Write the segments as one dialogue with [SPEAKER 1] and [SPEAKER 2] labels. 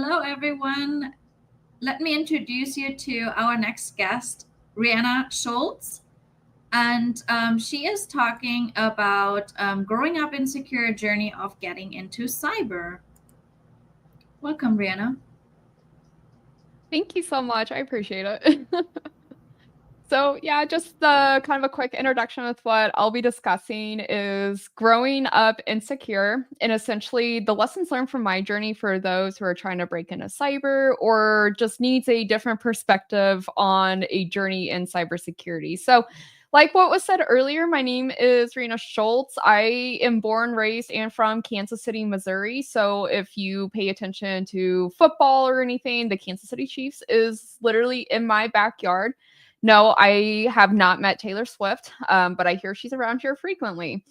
[SPEAKER 1] Hello, everyone. Let me introduce you to our next guest, Reanna Schultz. And she is talking about growing up insecure journey of getting into cyber. Welcome, Reanna.
[SPEAKER 2] Thank you so much. I appreciate it. So, yeah, just the kind of a quick introduction with what I'll be discussing is growing up insecure and essentially the lessons learned from my journey for those who are trying to break into cyber or just needs a different perspective on a journey in cybersecurity. So, like what was said earlier, my name is Reanna Schultz. I am born, raised, and from Kansas City, Missouri. So if you pay attention to football or anything, the Kansas City Chiefs is literally in my backyard. No, I have not met Taylor Swift, but I hear she's around here frequently.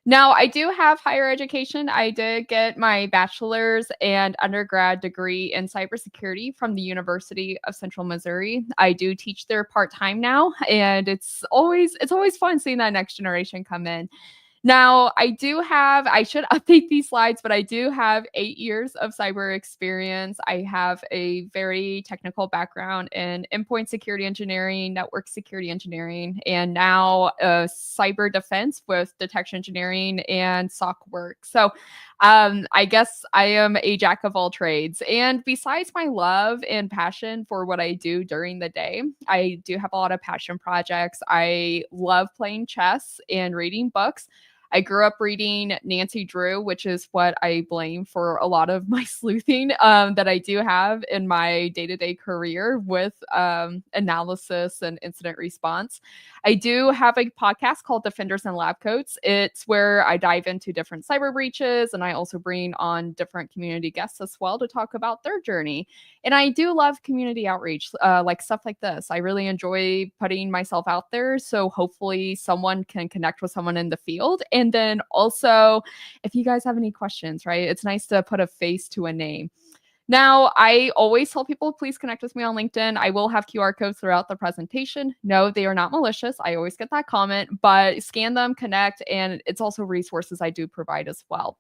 [SPEAKER 2] Now, I do have higher education. I did get my bachelor's and undergrad degree in cybersecurity from the University of Central Missouri. I do teach there part-time now, and it's always fun seeing that next generation come in. Now, I should update these slides, but I do have 8 years of cyber experience. I have a very technical background in endpoint security engineering, network security engineering, and now cyber defense with detection engineering and SOC work. So I guess I am a jack of all trades. And besides my love and passion for what I do during the day, I do have a lot of passion projects. I love playing chess and reading books. I grew up reading Nancy Drew, which is what I blame for a lot of my sleuthing that I do have in my day-to-day career with analysis and incident response. I do have a podcast called Defenders and Lab Coats. It's where I dive into different cyber breaches, and I also bring on different community guests as well to talk about their journey. And I do love community outreach, like stuff like this. I really enjoy putting myself out there. So hopefully someone can connect with someone in the field. And then also, if you guys have any questions, right, it's nice to put a face to a name. Now, I always tell people, please connect with me on LinkedIn. I will have QR codes throughout the presentation. No, they are not malicious. I always get that comment, but scan them, connect, and it's also resources I do provide as well.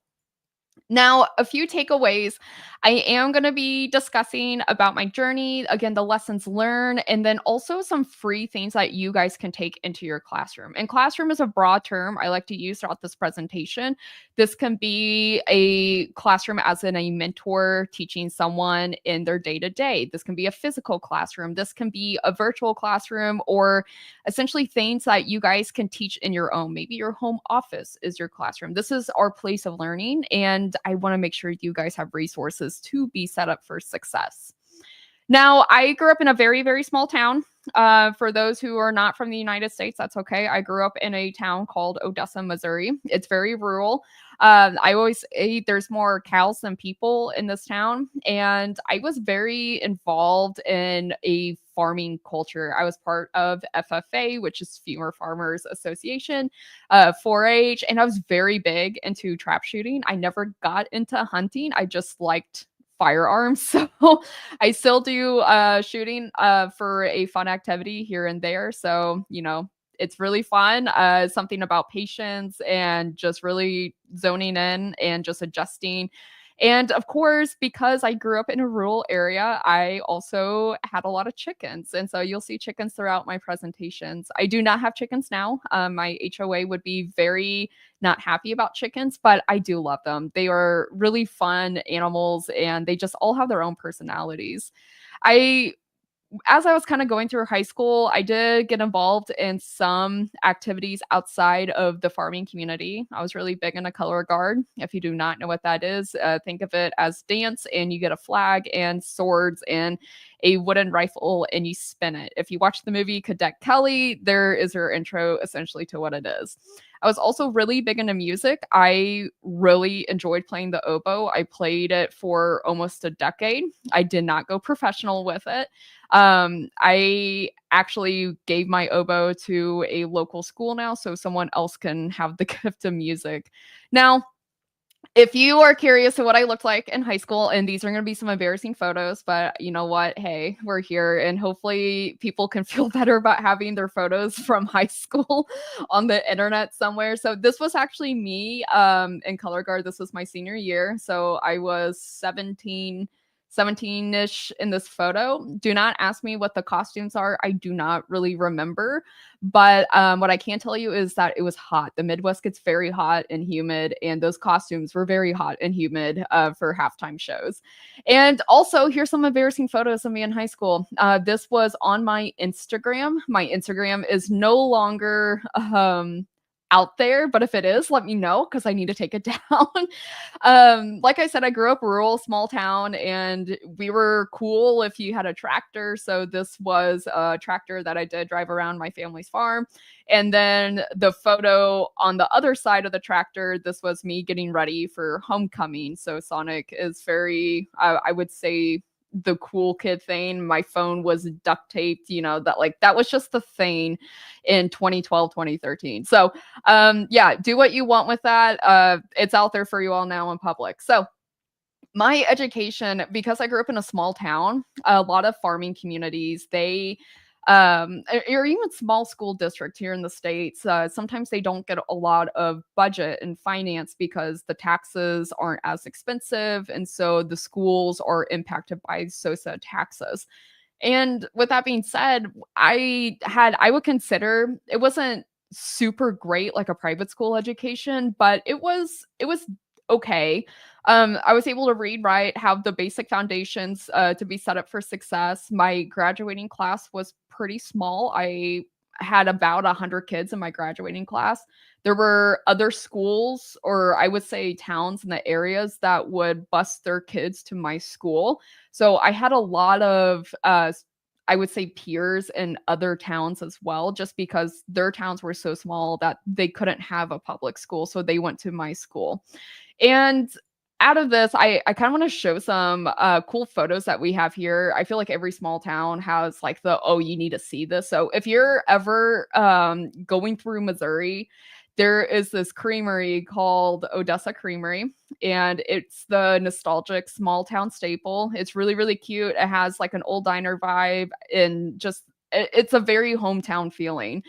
[SPEAKER 2] Now, a few takeaways. I am going to be discussing about my journey, again, the lessons learned, and then also some free things that you guys can take into your classroom. And classroom is a broad term I like to use throughout this presentation. This can be a classroom as in a mentor teaching someone in their day-to-day. This can be a physical classroom. This can be a virtual classroom, or essentially things that you guys can teach in your own. Maybe your home office is your classroom. This is our place of learning, and I want to make sure you guys have resources to be set up for success. Now, I grew up in a very, very small town. For those who are not from the United States, that's okay. I grew up in a town called Odessa, Missouri. It's very rural. I always say there's more cows than people in this town. And I was very involved in a farming culture. I was part of FFA, which is Femur Farmers Association, 4-H, and I was very big into trap shooting. I never got into hunting. I just liked firearms. So I still do shooting for a fun activity here and there. So, it's really fun. Something about patience and just really zoning in and just adjusting. And of course, because I grew up in a rural area, I also had a lot of chickens. And so you'll see chickens throughout my presentations. I do not have chickens now. My HOA would be very not happy about chickens, but I do love them. They are really fun animals and they just all have their own personalities. I As I was kind of going through high school, I did get involved in some activities outside of the farming community. I was really big into color guard. If you do not know what that is, think of it as dance, and you get a flag and swords and a wooden rifle and you spin it. If you watch the movie Cadet Kelly, there is her intro essentially to what it is. I was also really big into music. I really enjoyed playing the oboe. I played it for almost a decade. I did not go professional with it. I actually gave my oboe to a local school now, so someone else can have the gift of music. Now, if you are curious of what I looked like in high school, and these are going to be some embarrassing photos, but you know what? Hey, we're here, and hopefully people can feel better about having their photos from high school on the internet somewhere. So this was actually me in color guard. This was my senior year. So I was 17 17-ish in this photo. Do not ask me what the costumes are. I do not really remember. But what I can tell you is that it was hot. The Midwest gets very hot and humid, and those costumes were very hot and humid for halftime shows. And also, here's some embarrassing photos of me in high school. This was on my Instagram. My Instagram is no longer out there, but if it is, let me know because I need to take it down. Like I said, I grew up rural, small town, and we were cool if you had a tractor. So this was a tractor that I did drive around my family's farm. And then the photo on the other side of the tractor, this was me getting ready for homecoming. So Sonic is very, I would say, the cool kid thing. My phone was duct taped, that was just the thing in 2012, 2013. So yeah, do what you want with that. It's out there for you all now in public. So my education, because I grew up in a small town, a lot of farming communities, or even small school districts here in the States, sometimes they don't get a lot of budget and finance because the taxes aren't as expensive. And so the schools are impacted by SOSA taxes. And with that being said, I would consider it wasn't super great like a private school education, but it was okay. I was able to read, write, have the basic foundations to be set up for success. My graduating class was pretty small. I had about 100 kids in my graduating class. There were other schools, or I would say towns in the areas that would bus their kids to my school. So I had a lot of I would say peers in other towns as well, just because their towns were so small that they couldn't have a public school. So they went to my school. And out of this, I kind of want to show some cool photos that we have here. I feel like every small town has like you need to see this. So if you're ever going through Missouri, there is this creamery called Odessa Creamery, and it's the nostalgic small town staple. It's really, really cute. It has like an old diner vibe, and it's a very hometown feeling.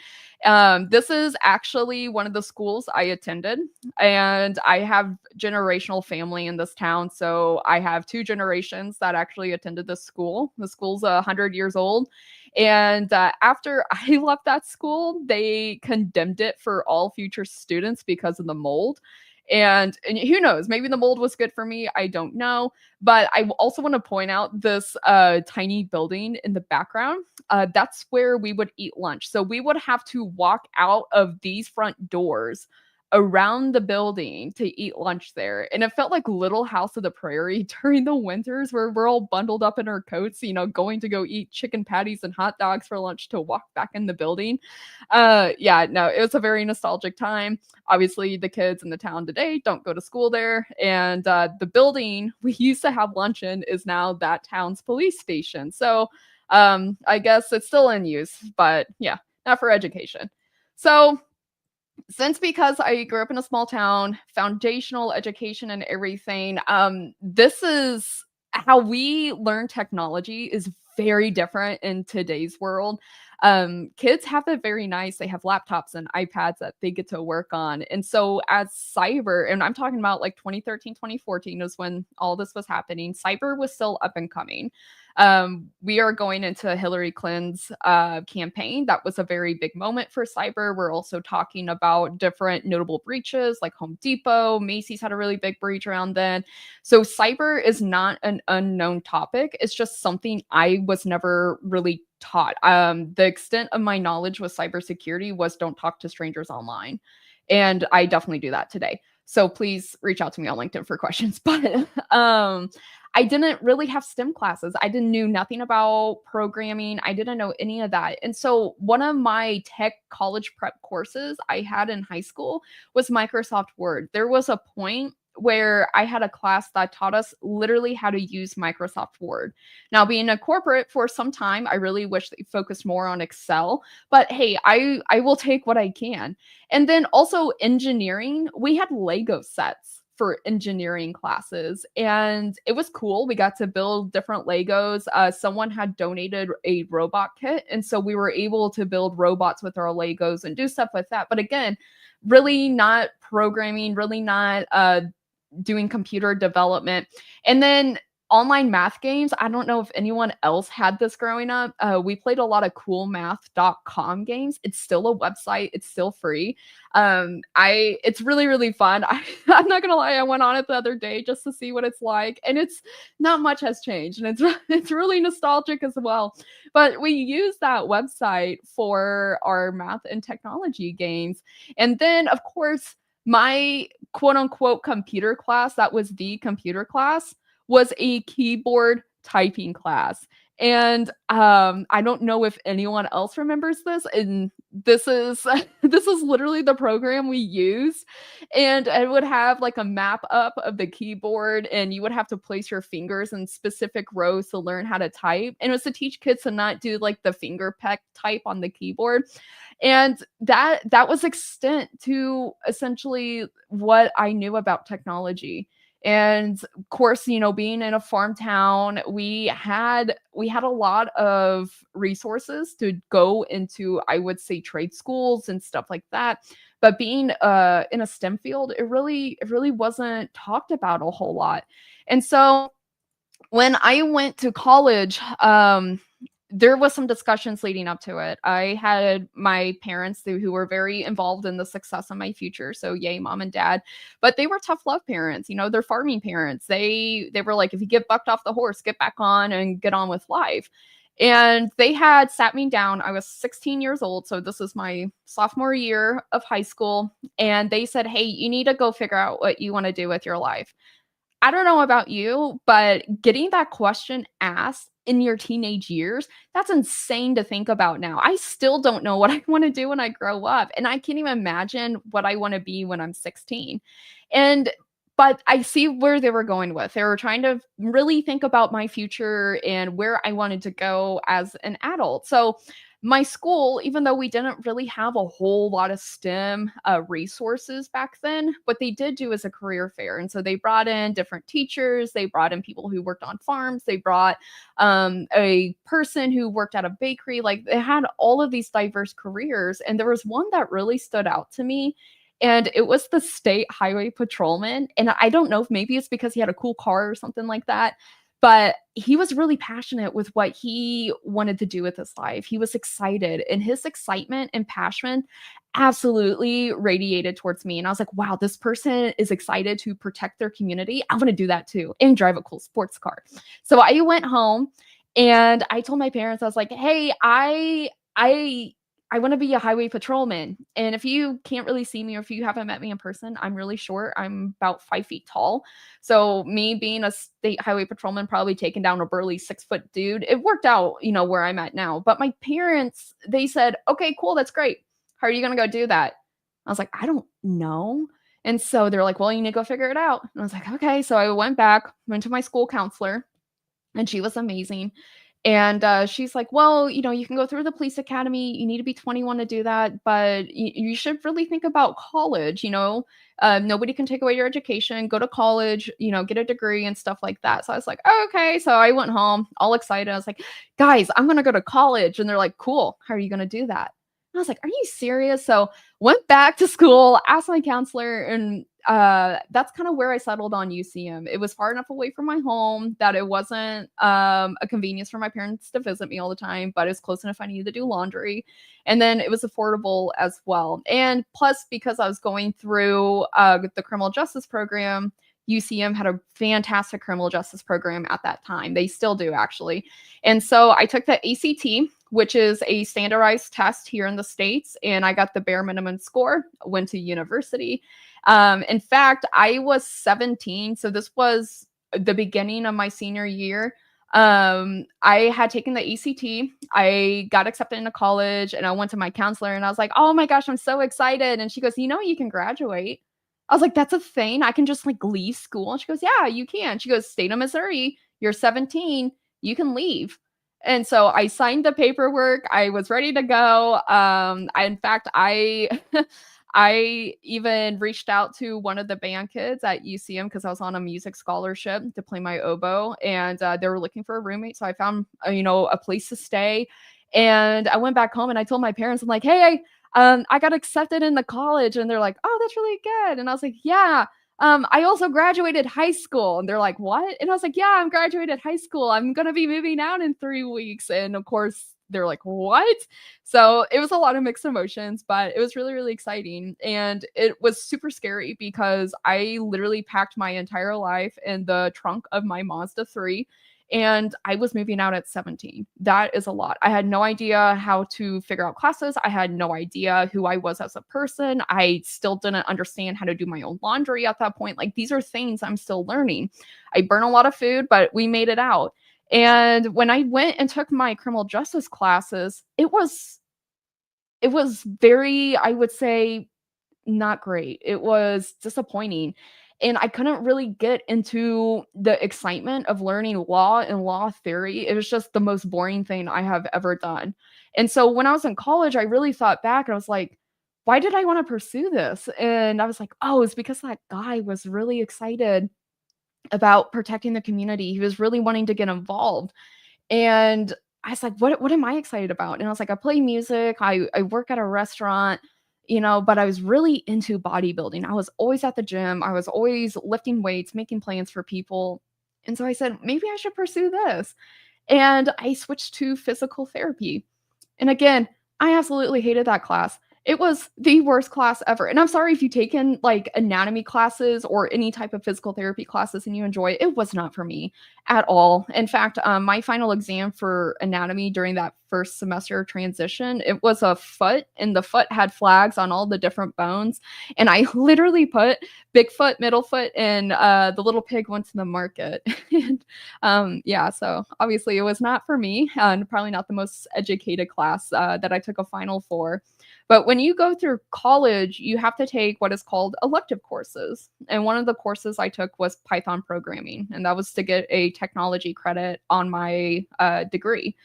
[SPEAKER 2] This is actually one of the schools I attended, and I have generational family in this town. So I have 2 generations that actually attended this school. The school's 100 years old. And after I left that school, they condemned it for all future students because of the mold. And who knows, maybe the mold was good for me. I don't know. But I also want to point out this tiny building in the background. That's where we would eat lunch. So we would have to walk out of these front doors around the building to eat lunch there. And it felt like Little House of the Prairie during the winters where we're all bundled up in our coats, going to go eat chicken patties and hot dogs for lunch to walk back in the building. Yeah, no, it was a very nostalgic time. Obviously, the kids in the town today don't go to school there. And the building we used to have lunch in is now that town's police station. So I guess it's still in use, but yeah, not for education. So because I grew up in a small town, foundational education and everything, this is how we learn technology is very different in today's world. Kids have it very nice. They have laptops and iPads that they get to work on. And so as cyber, and I'm talking about like 2013, 2014 is when all this was happening, cyber was still up and coming. We are going into Hillary Clinton's campaign. That was a very big moment for cyber. We're also talking about different notable breaches like Home Depot, Macy's had a really big breach around then. So cyber is not an unknown topic. It's just something I was never really taught. The extent of my knowledge with cybersecurity was don't talk to strangers online. And I definitely do that today. So please reach out to me on LinkedIn for questions. But I didn't really have STEM classes. I didn't knew nothing about programming. I didn't know any of that. And so one of my tech college prep courses I had in high school was Microsoft Word. There was a point where I had a class that taught us literally how to use Microsoft Word. Now, being a corporate for some time, I really wish they focused more on Excel, but hey, I will take what I can. And then also engineering, we had Lego sets for engineering classes, and it was cool. We got to build different Legos. Someone had donated a robot kit, and so we were able to build robots with our Legos and do stuff with that. But again, really not programming, really not doing computer development. And then online math games. I don't know if anyone else had this growing up. We played a lot of coolmath.com games. It's still a website. It's still free. It's really, really fun. I'm not gonna lie, I went on it the other day just to see what it's like, and it's not much has changed, and it's really nostalgic as well. But we use that website for our math and technology games. And then, of course, my quote unquote computer class, that was the computer class, was a keyboard typing class. And I don't know if anyone else remembers this. And this is this is literally the program we used. And it would have like a map up of the keyboard, and you would have to place your fingers in specific rows to learn how to type. And it was to teach kids to not do like the finger peck type on the keyboard. And that was extent to essentially what I knew about technology. And of course, being in a farm town, we had a lot of resources to go into, I would say, trade schools and stuff like that. But being in a STEM field, it really wasn't talked about a whole lot. And so when I went to college, there was some discussions leading up to it. I had my parents who were very involved in the success of my future. So yay, mom and dad. But they were tough love parents. They're farming parents. They were like, if you get bucked off the horse, get back on and get on with life. And they had sat me down. I was 16 years old. So this is my sophomore year of high school. And they said, hey, you need to go figure out what you want to do with your life. I don't know about you, but getting that question asked in your teenage years, that's insane to think about now. I still don't know what I want to do when I grow up, and I can't even imagine what I want to be when I'm 16. But I see where they were going with. They were trying to really think about my future and where I wanted to go as an adult. So my school, even though we didn't really have a whole lot of STEM resources back then, what they did do is a career fair. And so they brought in different teachers, they brought in people who worked on farms, they brought a person who worked at a bakery. Like, they had all of these diverse careers. And there was one that really stood out to me. And it was the state highway patrolman. And I don't know if maybe it's because he had a cool car or something like that, but he was really passionate with what he wanted to do with his life. He was excited, and his excitement and passion absolutely radiated towards me. And I was like, wow, this person is excited to protect their community. I want to do that too and drive a cool sports car. So I went home and I told my parents, I was like, hey, I want to be a highway patrolman. And if you can't really see me, or if you haven't met me in person, I'm really short. I'm about 5 feet tall. So me being a state highway patrolman, probably taking down a burly 6-foot dude, it worked out, where I'm at now. But my parents, they said, okay, cool. That's great. How are you going to go do that? I was like, I don't know. And so they're like, well, you need to go figure it out. And I was like, okay. So I went to my school counselor, and she was amazing. And she's like, well, you can go through the police academy. You need to be 21 to do that, but you should really think about college. Nobody can take away your education. Go to college, get a degree and stuff like that. So I was like, oh, okay. So I went home all excited. I was like, guys, I'm going to go to college. And they're like, cool. How are you going to do that? And I was like, are you serious? So went back to school, asked my counselor, and that's kind of where I settled on UCM. It was far enough away from my home that it wasn't a convenience for my parents to visit me all the time, but it was close enough I needed to do laundry. And then it was affordable as well. And plus, because I was going through the criminal justice program, UCM had a fantastic criminal justice program at that time. They still do, actually. And so I took the ACT, which is a standardized test here in the States, and I got the bare minimum score, went to university. In fact, I was 17, so this was the beginning of my senior year. I had taken the ACT, I got accepted into college, and I went to my counselor, and I was like, oh my gosh, I'm so excited. And she goes, you can graduate. I was like, that's a thing? I can just leave school? And she goes, yeah, you can. She goes, state of Missouri, you're 17, you can leave. And so I signed the paperwork. I was ready to go. In fact, I even reached out to one of the band kids at UCM because I was on a music scholarship to play my oboe, and they were looking for a roommate. So I found, a place to stay, and I went back home and I told my parents, I'm like, hey, I got accepted into college, and they're like, oh, that's really good. And I was like, yeah. I also graduated high school. And they're like, what? And I was like, yeah, I'm graduated high school. I'm going to be moving out in 3 weeks. And of course, they're like, what? So it was a lot of mixed emotions, but it was really, really exciting. And it was super scary because I literally packed my entire life in the trunk of my Mazda 3 and I was moving out at 17. That is a lot. I had no idea how to figure out classes. I had no idea who I was as a person. I still didn't understand how to do my own laundry at that point. Like, these are things I'm still learning. I burn a lot of food, but we made it out. And when I went and took my criminal justice classes, it was very, I would say, not great. It was disappointing. And I couldn't really get into the excitement of learning law and law theory. It was just the most boring thing I have ever done. And so when I was in college, I really thought back and I was like, why did I want to pursue this? And I was like, oh, it's because that guy was really excited about protecting the community. He was really wanting to get involved. And I was like, what am I excited about? And I was like, I play music, I work at a restaurant, but I was really into bodybuilding. I was always at the gym, I was always lifting weights, making plans for people. And so I said, maybe I should pursue this. And I switched to physical therapy. And again, I absolutely hated that class. It was the worst class ever. And I'm sorry if you've taken like anatomy classes or any type of physical therapy classes and you enjoy it. It was not for me at all. In fact, my final exam for anatomy during that first semester transition, it was a foot, and the foot had flags on all the different bones. And I literally put big foot, middle foot, and the little pig went to the market. And yeah, so obviously it was not for me, and probably not the most educated class that I took a final for. But when you go through college, you have to take what is called elective courses. And one of the courses I took was Python programming, and that was to get a technology credit on my degree.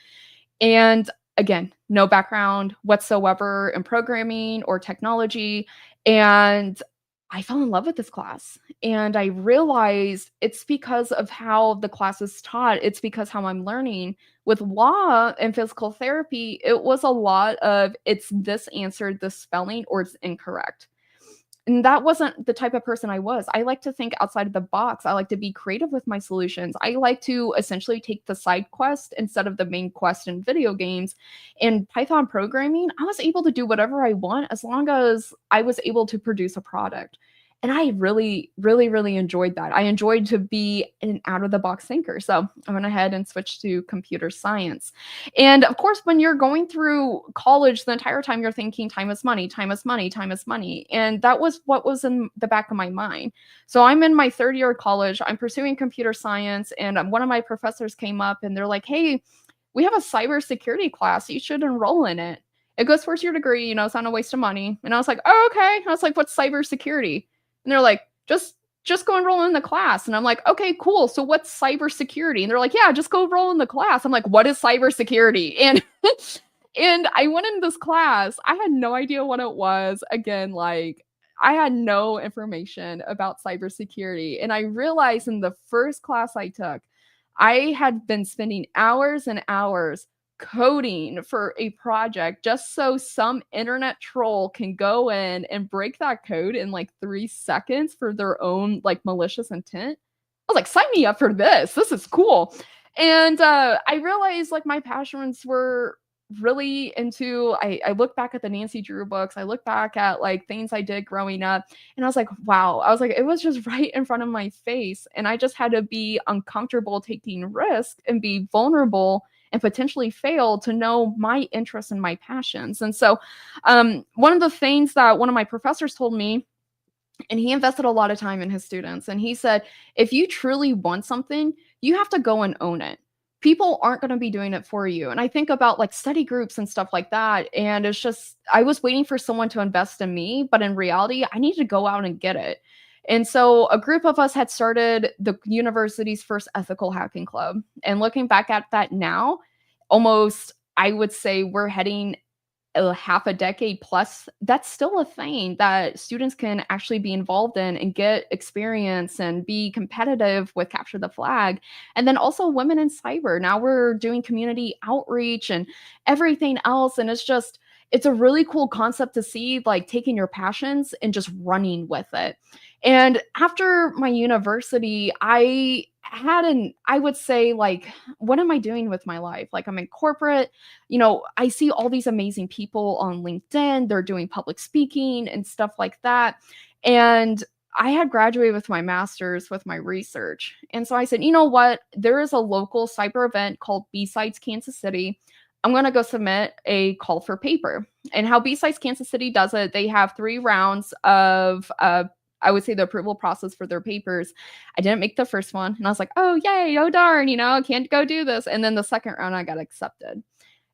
[SPEAKER 2] And again, no background whatsoever in programming or technology. And I fell in love with this class. And I realized it's because of how the class is taught, it's because how I'm learning. With law and physical therapy, it was a lot of it's this answer, this spelling, or it's incorrect. And that wasn't the type of person I was. I like to think outside of the box. I like to be creative with my solutions. I like to essentially take the side quest instead of the main quest in video games. In Python programming, I was able to do whatever I want as long as I was able to produce a product. And I really, really, really enjoyed that. I enjoyed to be an out of the box thinker. So I went ahead and switched to computer science. And of course, when you're going through college, the entire time you're thinking time is money, time is money, time is money. And that was what was in the back of my mind. So I'm in my third year of college. I'm pursuing computer science. And one of my professors came up and they're like, hey, we have a cybersecurity class. You should enroll in it. It goes towards your degree. It's not a waste of money. And I was like, oh, okay. I was like, what's cybersecurity? And they're like, just go enroll in the class. And I'm like, okay, cool. So what's cybersecurity? And they're like, yeah, just go enroll in the class. I'm like, what is cybersecurity? And and I went in this class. I had no idea what it was. Again, like I had no information about cybersecurity. And I realized in the first class I took, I had been spending hours and hours coding for a project just so some internet troll can go in and break that code in like 3 seconds for their own like malicious intent. I was like, sign me up for this. This is cool. And I realized like my passions were really into I look back at the Nancy Drew books. I look back at like things I did growing up and I was like, wow. I was like, it was just right in front of my face. And I just had to be uncomfortable taking risks and be vulnerable and potentially fail to know my interests and my passions. And so one of the things that one of my professors told me, and he invested a lot of time in his students, and he said, if you truly want something, you have to go and own it. People aren't going to be doing it for you. And I think about like study groups and stuff like that. And it's just, I was waiting for someone to invest in me, but in reality, I need to go out and get it. And so a group of us had started the university's first ethical hacking club. And looking back at that now, almost, I would say we're heading a half a decade plus, that's still a thing that students can actually be involved in and get experience and be competitive with Capture the Flag. And then also women in cyber. Now we're doing community outreach and everything else. And it's a really cool concept to see, like taking your passions and just running with it. And after my university, I would say, like, what am I doing with my life? Like, I'm in corporate, I see all these amazing people on LinkedIn, they're doing public speaking and stuff like that. And I had graduated with my master's with my research. And so I said, you know what? There is a local cyber event called B-Sides Kansas City. I'm going to go submit a call for paper. And how B-Sides Kansas City does it, they have 3 rounds of I would say the approval process for their papers. I didn't make the first one, and I was like, oh yay, oh darn, I can't go do this. And then the second round I got accepted.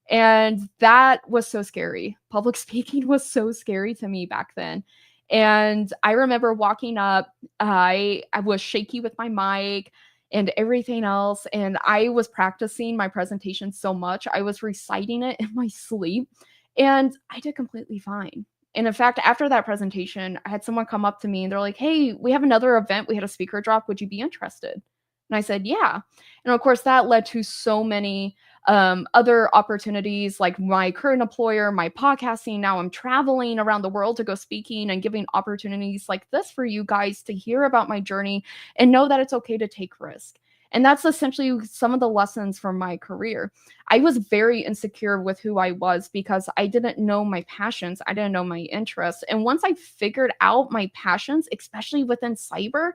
[SPEAKER 2] And that was so scary. Public speaking was so scary to me back then. And I remember walking up, I was shaky with my mic and everything else. And I was practicing my presentation so much, I was reciting it in my sleep, and I did completely fine. And in fact, after that presentation, I had someone come up to me and they're like, hey, we have another event. We had a speaker drop. Would you be interested? And I said, yeah. And of course, that led to so many other opportunities, like my current employer, my podcasting. Now I'm traveling around the world to go speaking and giving opportunities like this for you guys to hear about my journey and know that it's okay to take risk. And that's essentially some of the lessons from my career. I was very insecure with who I was because I didn't know my passions. I didn't know my interests. And once I figured out my passions, especially within cyber,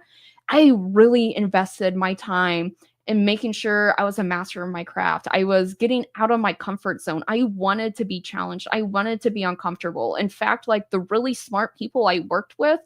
[SPEAKER 2] I really invested my time in making sure I was a master of my craft. I was getting out of my comfort zone. I wanted to be challenged. I wanted to be uncomfortable. In fact, like the really smart people I worked with,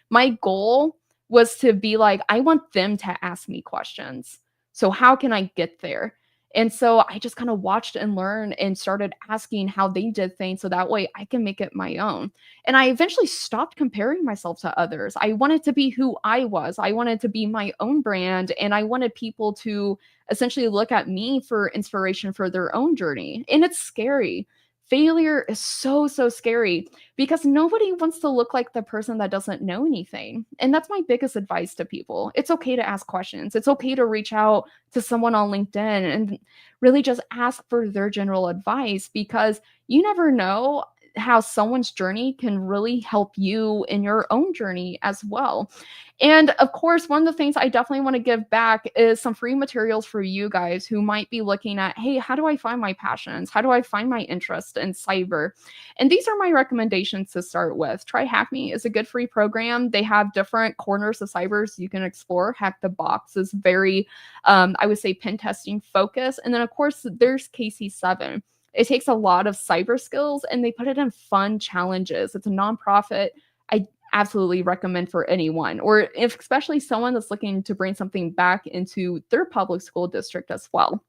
[SPEAKER 2] my goal was to be like, I want them to ask me questions. So how can I get there? And so I just kind of watched and learned and started asking how they did things so that way I can make it my own. And I eventually stopped comparing myself to others. I wanted to be who I was. I wanted to be my own brand. And I wanted people to essentially look at me for inspiration for their own journey. And it's scary. Failure is so, so scary because nobody wants to look like the person that doesn't know anything. And that's my biggest advice to people. It's okay to ask questions. It's okay to reach out to someone on LinkedIn and really just ask for their general advice, because you never know how someone's journey can really help you in your own journey as well. And of course, one of the things I definitely want to give back is some free materials for you guys who might be looking at, hey, how do I find my passions? How do I find my interest in cyber? And these are my recommendations to start with. Try Hack Me is a good free program. They have different corners of cybers you can explore. Hack the Box is very, I would say, pen testing focused. And then, of course, there's KC7. It takes a lot of cyber skills and they put it in fun challenges. It's a nonprofit. I absolutely recommend for anyone, or if especially someone that's looking to bring something back into their public school district as well.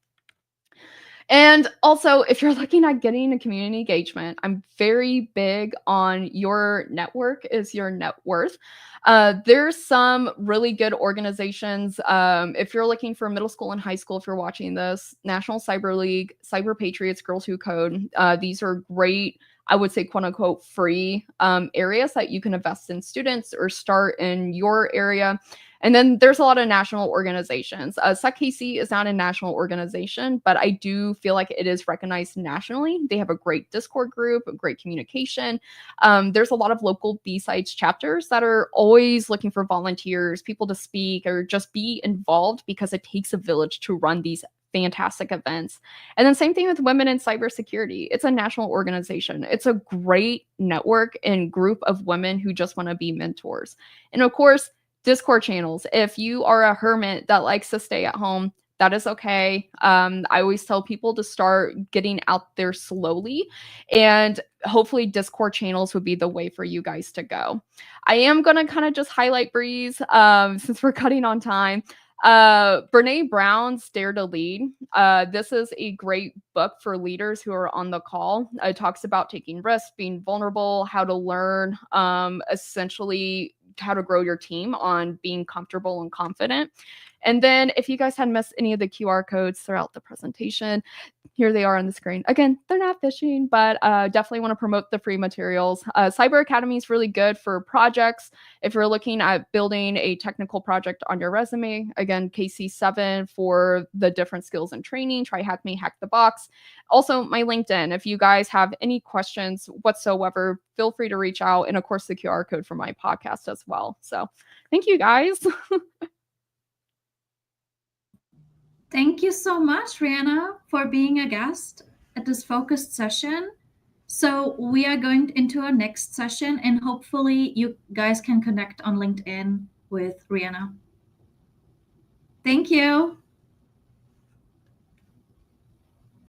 [SPEAKER 2] And also, if you're looking at getting a community engagement, I'm very big on your network is your net worth. There's some really good organizations. If you're looking for middle school and high school, if you're watching this, National Cyber League, Cyber Patriots, Girls Who Code, these are great, I would say, quote unquote, free areas that you can invest in students or start in your area. And then there's a lot of national organizations. SecKC is not a national organization, but I do feel like it is recognized nationally. They have a great Discord group, a great communication. There's a lot of local B-Sides chapters that are always looking for volunteers, people to speak, or just be involved, because it takes a village to run these fantastic events. And then same thing with Women in Cybersecurity. It's a national organization. It's a great network and group of women who just want to be mentors. And of course, Discord channels. If you are a hermit that likes to stay at home, that is okay. I always tell people to start getting out there slowly, and hopefully Discord channels would be the way for you guys to go. I am going to kind of just highlight Breeze since we're cutting on time. Brene Brown's Dare to Lead. This is a great book for leaders who are on the call. It talks about taking risks, being vulnerable, how to learn, essentially how to grow your team on being comfortable and confident. And then if you guys had missed any of the QR codes throughout the presentation, Here they are on the screen. Again, they're not phishing, but definitely want to promote the free materials. Cyber Academy is really good for projects. If you're looking at building a technical project on your resume, again, KC7 for the different skills and training. Try Hack Me, Hack the Box. Also, my LinkedIn. If you guys have any questions whatsoever, feel free to reach out. And of course, the QR code for my podcast as well. So thank you guys.
[SPEAKER 1] Thank you so much, Reanna, for being a guest at this focused session. So we are going into our next session, and hopefully you guys can connect on LinkedIn with Reanna. Thank you.